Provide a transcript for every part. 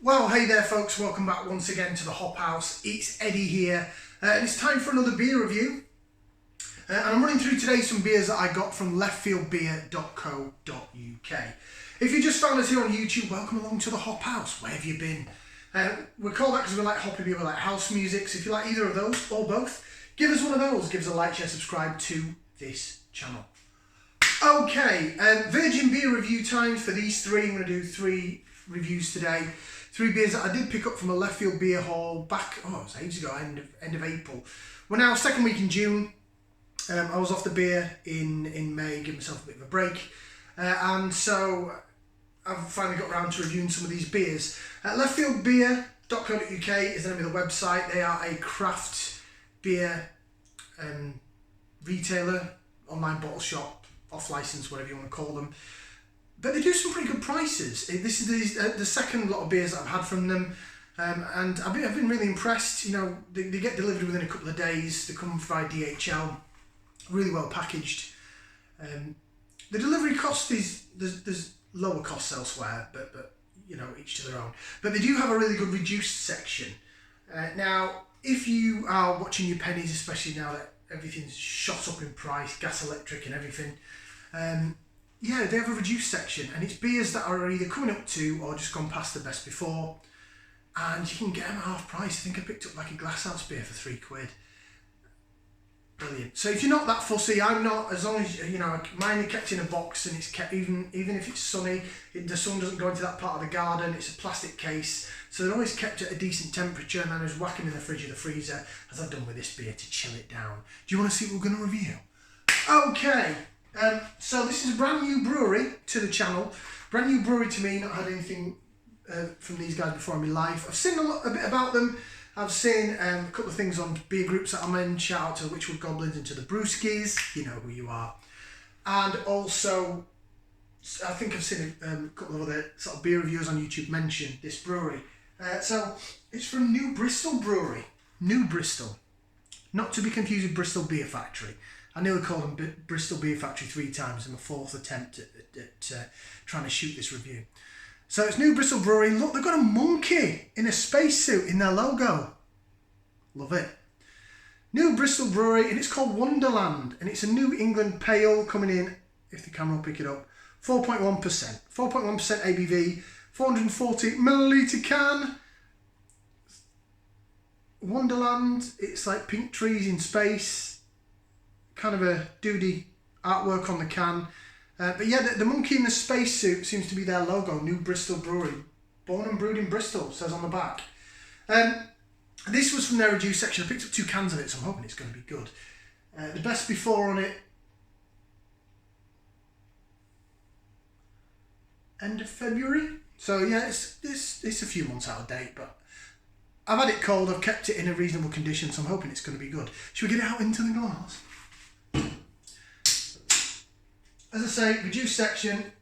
Well, hey there folks, welcome back once again to the Hop House. It's Eddie here, and it's time for another beer review. And I'm running through today some beers that I got from leftfieldbeer.co.uk. If you just found us here on YouTube, welcome along to the Hop House. Where have you been? We're called that because we like hoppy beer, we like house music, so if you like either of those or both, give us one of those. Give us a like, share, subscribe to this channel. Okay, Virgin beer review times for these three. I'm going to do three reviews today. Three beers that I did pick up from a Leftfield Beer haul back, it was ages ago, end of April. We're now second week in June. I was off the beer in May, giving myself a bit of a break. And so I've finally got around to reviewing some of these beers. Leftfieldbeer.co.uk is the name of the website. They are a craft beer retailer, online bottle shop, off license, whatever you want to call them. But they do some pretty good prices. This is the second lot of beers that I've had from them, and I've been really impressed. You know, they get delivered within a couple of days. They come via DHL, really well packaged. The delivery cost there's lower costs elsewhere, but you know, each to their own. But they do have a really good reduced section. Now, if you are watching your pennies, especially now that everything's shot up in price, gas, electric, and everything. Yeah, they have a reduced section, and it's beers that are either coming up to or just gone past the best before, and you can get them at half price. I think I picked up like a glasshouse beer for £3. Brilliant. So if you're not that fussy, I'm not. As long as you know, mine are kept in a box, and it's kept even if it's sunny, the sun doesn't go into that part of the garden. It's a plastic case, so they're always kept at a decent temperature, and then I just whack them in the fridge or the freezer, as I've done with this beer, to chill it down. Do you want to see what we're going to review? Okay. So this is a brand new brewery to the channel. Brand new brewery to me, not had anything from these guys before in my life. I've seen a bit about them. I've seen a couple of things on beer groups that I'm in. Shout out to the Witchwood Goblins and to the Brewskis. You know who you are. And also, I think I've seen a couple of other sort of beer reviewers on YouTube mention this brewery. So it's from New Bristol Brewery. New Bristol. Not to be confused with Bristol Beer Factory. I nearly called them Bristol Beer Factory 3 times in my fourth attempt at trying to shoot this review. So it's New Bristol Brewery. Look, they've got a monkey in a spacesuit in their logo. Love it. New Bristol Brewery, and it's called Wonderland, and it's a New England Pale coming in, if the camera will pick it up, 4.1%. 4.1% ABV, 440 milliliter can. Wonderland, it's like pink trees in space. Kind of a doody artwork on the can. But yeah, the monkey in the spacesuit seems to be their logo, New Bristol Brewery. Born and brewed in Bristol, says on the back. This was from their reduced section. I picked up 2 cans of it, so I'm hoping it's going to be good. The best before on it, end of February. So yeah, it's a few months out of date, but I've had it cold, I've kept it in a reasonable condition, so I'm hoping it's going to be good. Should we get it out into the glass? As I say, reduced section,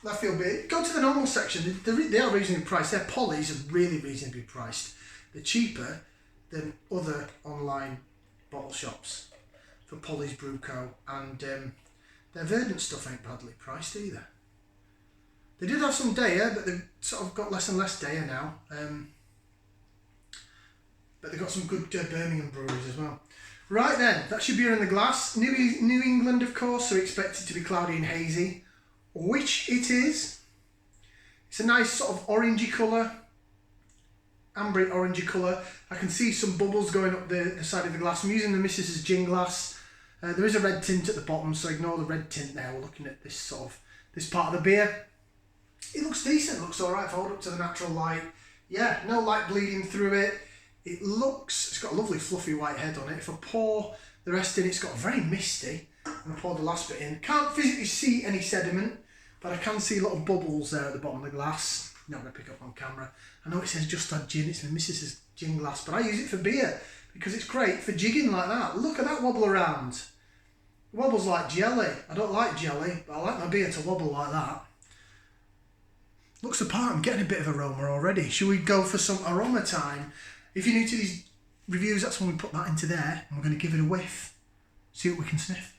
Leftfield Beer. Go to the normal section. They are reasonably priced. Their polys are really reasonably priced. They're cheaper than other online bottle shops for Polly's Brew Co. And their Verdant stuff ain't badly priced either. They did have some Daya, but they've sort of got less and less Daya now. But they've got some good Birmingham breweries as well. Right then, that's your beer in the glass. New England, of course, so expect it to be cloudy and hazy, which it is. It's a nice sort of orangey colour, ambery orangey colour. I can see some bubbles going up the side of the glass. I'm using the Mrs. Gin glass. There is a red tint at the bottom, so ignore the red tint there. We're looking at this part of the beer. It looks decent, it looks alright if I hold up to the natural light. Yeah, no light bleeding through it. It's got a lovely fluffy white head on it. If I pour the rest in, it's got very misty. And I pour the last bit in. Can't physically see any sediment, but I can see little bubbles there at the bottom of the glass. Not going to pick up on camera. I know it says Just Add Gin, it's my Mrs. Gin glass, but I use it for beer because it's great for jigging like that. Look at that wobble around. It wobbles like jelly. I don't like jelly, but I like my beer to wobble like that. Looks the part. I'm getting a bit of aroma already. Should we go for some aroma time? If you're new to these reviews, that's when we put that into there, and we're going to give it a whiff. See what we can sniff.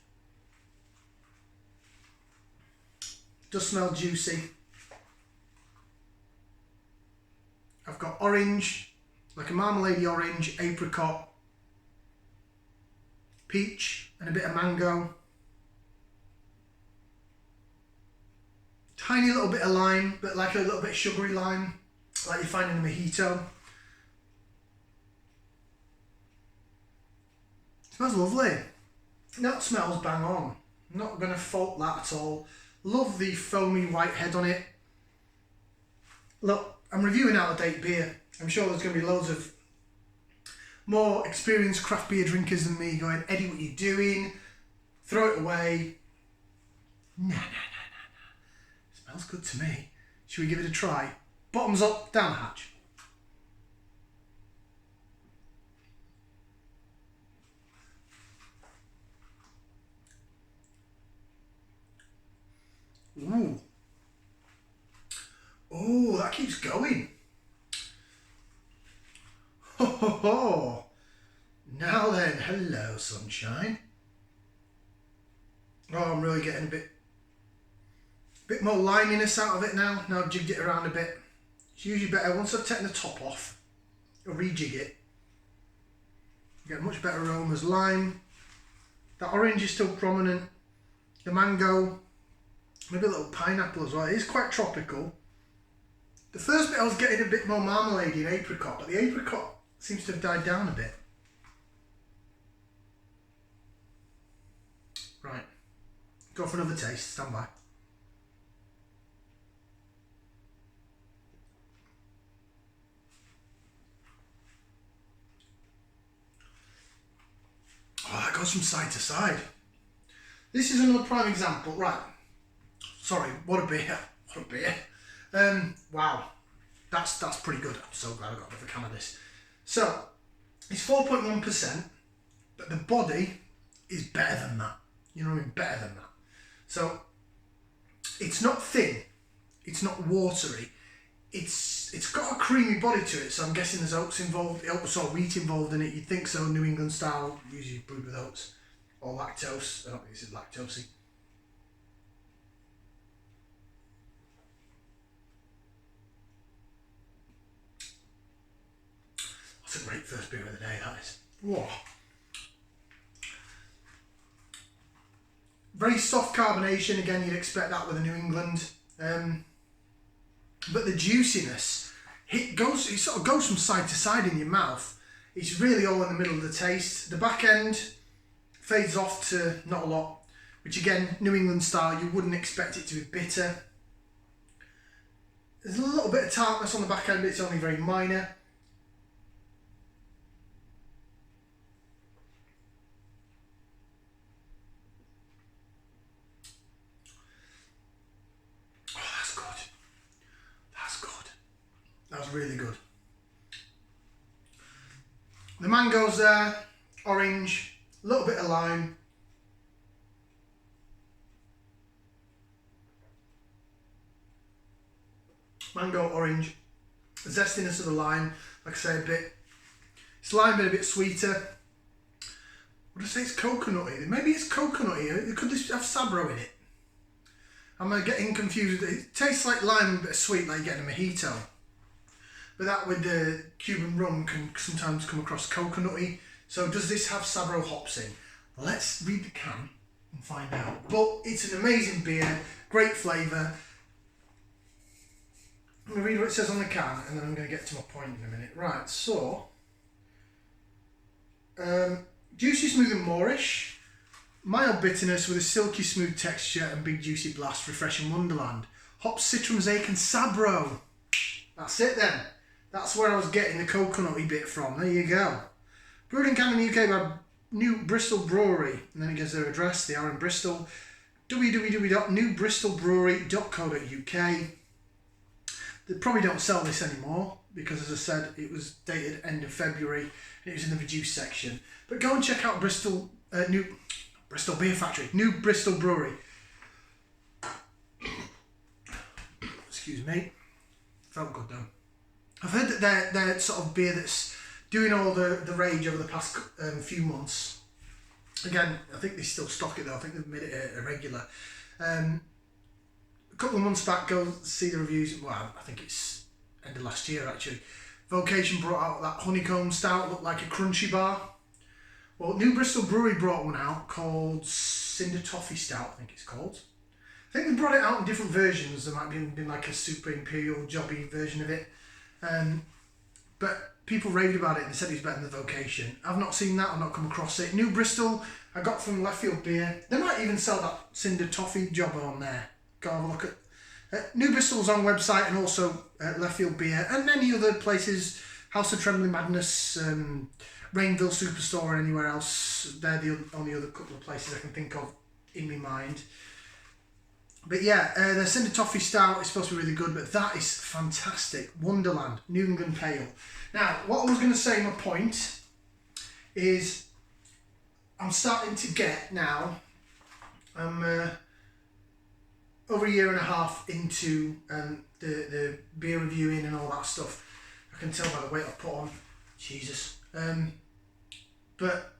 Does smell juicy. I've got orange, like a marmalade orange, apricot, peach, and a bit of mango. Tiny little bit of lime, but like a little bit of sugary lime, like you find in a mojito. Smells lovely. That smells bang on. Not going to fault that at all. Love the foamy white head on it. Look, I'm reviewing out-of-date beer. I'm sure there's going to be loads of more experienced craft beer drinkers than me going, Eddie, what are you doing? Throw it away. Nah. Smells good to me. Should we give it a try? Bottoms up, down the hatch. Ooh. Oh, that keeps going. Ho ho ho. Now then, hello sunshine. Oh, I'm really getting a bit more liminess out of it now. Now I've jigged it around a bit. It's usually better once I've taken the top off. I'll rejig it. You get much better aromas. Lime. That orange is still prominent. The mango. Maybe a little pineapple as well. It is quite tropical. The first bit I was getting a bit more marmalade and apricot, but the apricot seems to have died down a bit. Right. Go for another taste. Stand by. Oh, that goes from side to side. This is another prime example. Right. Sorry, what a beer. What a beer. Wow. That's pretty good. I'm so glad I got another can of this. So, it's 4.1%, but the body is better than that. You know what I mean? Better than that. So, it's not thin. It's not watery. It's got a creamy body to it, so I'm guessing there's oats involved, oats or wheat involved in it. You'd think so, New England style, usually brewed with oats. Or lactose. I don't think this is lactosey. That's a great first beer of the day, that is. Whoa. Very soft carbonation, again you'd expect that with a New England. But the juiciness, it sort of goes from side to side in your mouth. It's really all in the middle of the taste. The back end fades off to not a lot, which again, New England style, you wouldn't expect it to be bitter. There's a little bit of tartness on the back end, but it's only very minor. That's really good. The mango's there, orange, a little bit of lime. Mango, orange, the zestiness of the lime, like I say, it's lime but a bit sweeter. Would I say it's coconutty? Maybe it's coconutty. Could this have Sabro in it? I'm getting confused. It tastes like lime and a bit of sweet, like you get in a mojito. But that with the Cuban rum can sometimes come across coconutty. So does this have Sabro hops in? Let's read the can and find out. But it's an amazing beer, great flavour. I'm going to read what it says on the can and then I'm going to get to my point in a minute. Right, so juicy, smooth and moreish. Mild bitterness with a silky smooth texture and big juicy blast, refreshing Wonderland. Hops, citron, mosaic and Sabro. That's it then. That's where I was getting the coconutty bit from. There you go. Brewed and canned in the UK by New Bristol Brewery. And then it gives their address. They are in Bristol. www.newbristolbrewery.co.uk. They probably don't sell this anymore because, as I said, it was dated end of February and it was in the reduced section. But go and check out New Bristol Beer Factory. New Bristol Brewery. Excuse me. Felt good though. I've heard that they're sort of beer that's doing all the rage over the past few months. Again, I think they still stock it though. I think they've made it a regular. A couple of months back, go see the reviews. Well, I think it's end of last year actually. Vocation brought out that honeycomb stout, looked like a crunchy bar. Well, New Bristol Brewery brought one out called Cinder Toffee Stout, I think it's called. I think they brought it out in different versions. There might have been like a super imperial jobby version of it. But people raved about it and they said it was better than the Vocation. I've not seen that, I've not come across it. New Bristol, I got from Leftfield Beer. They might even sell that Cinder Toffee jobber on there. Go have a look at New Bristol's own website and also Leftfield Beer and many other places, House of Trembling Madness, Rainville Superstore and anywhere else. They're the only other couple of places I can think of in my mind. But yeah, the Cinder Toffee Stout is supposed to be really good, but that is fantastic. Wonderland, New England Pale. Now, what I was going to say, my point, is I'm starting to get now, I'm over a year and a half into the beer reviewing and all that stuff. I can tell by the weight I've put on. Jesus. But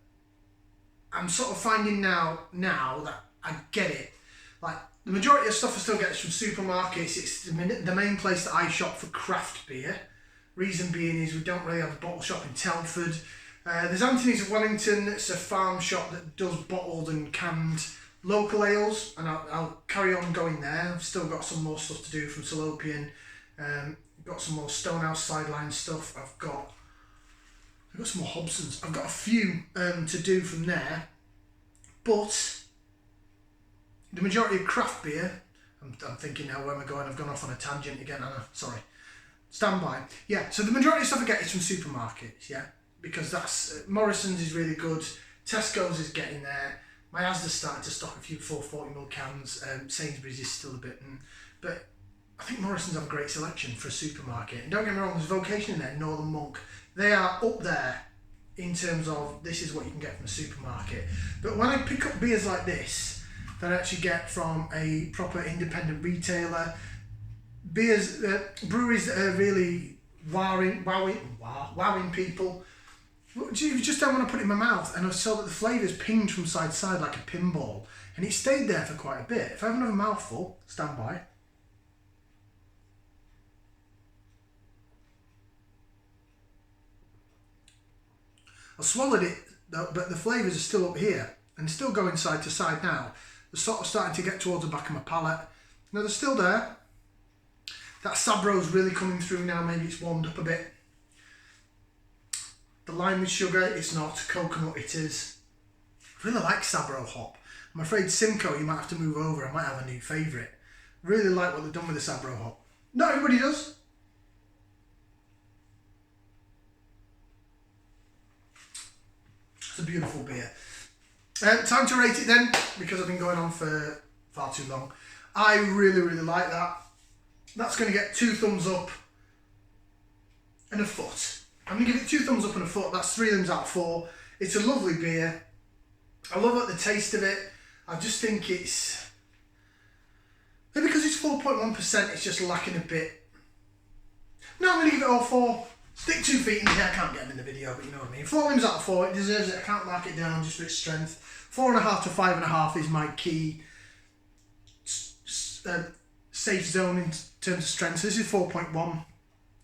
I'm sort of finding now that I get it. Like, the majority of stuff I still get is from supermarkets. It's the main place that I shop for craft beer. Reason being is we don't really have a bottle shop in Telford. There's Anthony's of Wellington. It's a farm shop that does bottled and canned local ales, and I'll carry on going there. I've still got some more stuff to do from Salopian. Got some more Stonehouse Sideline stuff. I've got some more Hobsons. I've got a few to do from there, but the majority of craft beer, I'm thinking now, where am I going? I've gone off on a tangent again, Anna. Sorry. Stand by. Yeah, so the majority of stuff I get is from supermarkets, yeah? Because that's, Morrison's is really good, Tesco's is getting there, my Asda's starting to stock a few 440ml cans, Sainsbury's is still a bit, but I think Morrison's have a great selection for a supermarket. And don't get me wrong, there's Vocation in there, Northern Monk. They are up there in terms of this is what you can get from a supermarket. But when I pick up beers like this, that I actually get from a proper independent retailer, beers, breweries that are really wowing people. You just don't want to put it in my mouth. And I saw that the flavours pinged from side to side like a pinball. And it stayed there for quite a bit. If I have another mouthful, stand by. I swallowed it, but the flavours are still up here. And still going side to side now. They're sort of starting to get towards the back of my palate. No, they're still there. That Sabro's really coming through now. Maybe it's warmed up a bit. The lime with sugar, it's not. Coconut, it is. I really like Sabro hop. I'm afraid Simcoe, you might have to move over. I might have a new favourite. Really like what they've done with the Sabro hop. Not everybody does. It's a beautiful beer. Time to rate it then, because I've been going on for far too long. I really, really like that. That's going to get 2 thumbs up and a foot. I'm going to give it 2 thumbs up and a foot. That's 3 thumbs out of 4. It's a lovely beer. I love the taste of it. I just think it's... Maybe because it's 4.1%, it's just lacking a bit. No, I'm going to give it all 4. Stick 2 feet in the air. I can't get them in the video, but you know what I mean. 4 limbs out of 4. It deserves it. I can't mark it down just for its strength. 4.5 to 5.5 is my key safe zone in terms of strength. So this is 4.1.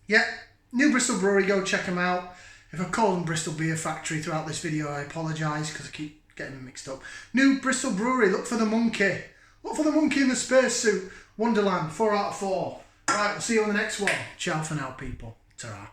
Yeah, New Bristol Brewery. Go check them out. If I've called them Bristol Beer Factory throughout this video, I apologise because I keep getting them mixed up. New Bristol Brewery. Look for the monkey. Look for the monkey in the spacesuit. Wonderland. 4 out of 4. Right, we'll see you on the next one. Ciao for now, people. Ta-ra.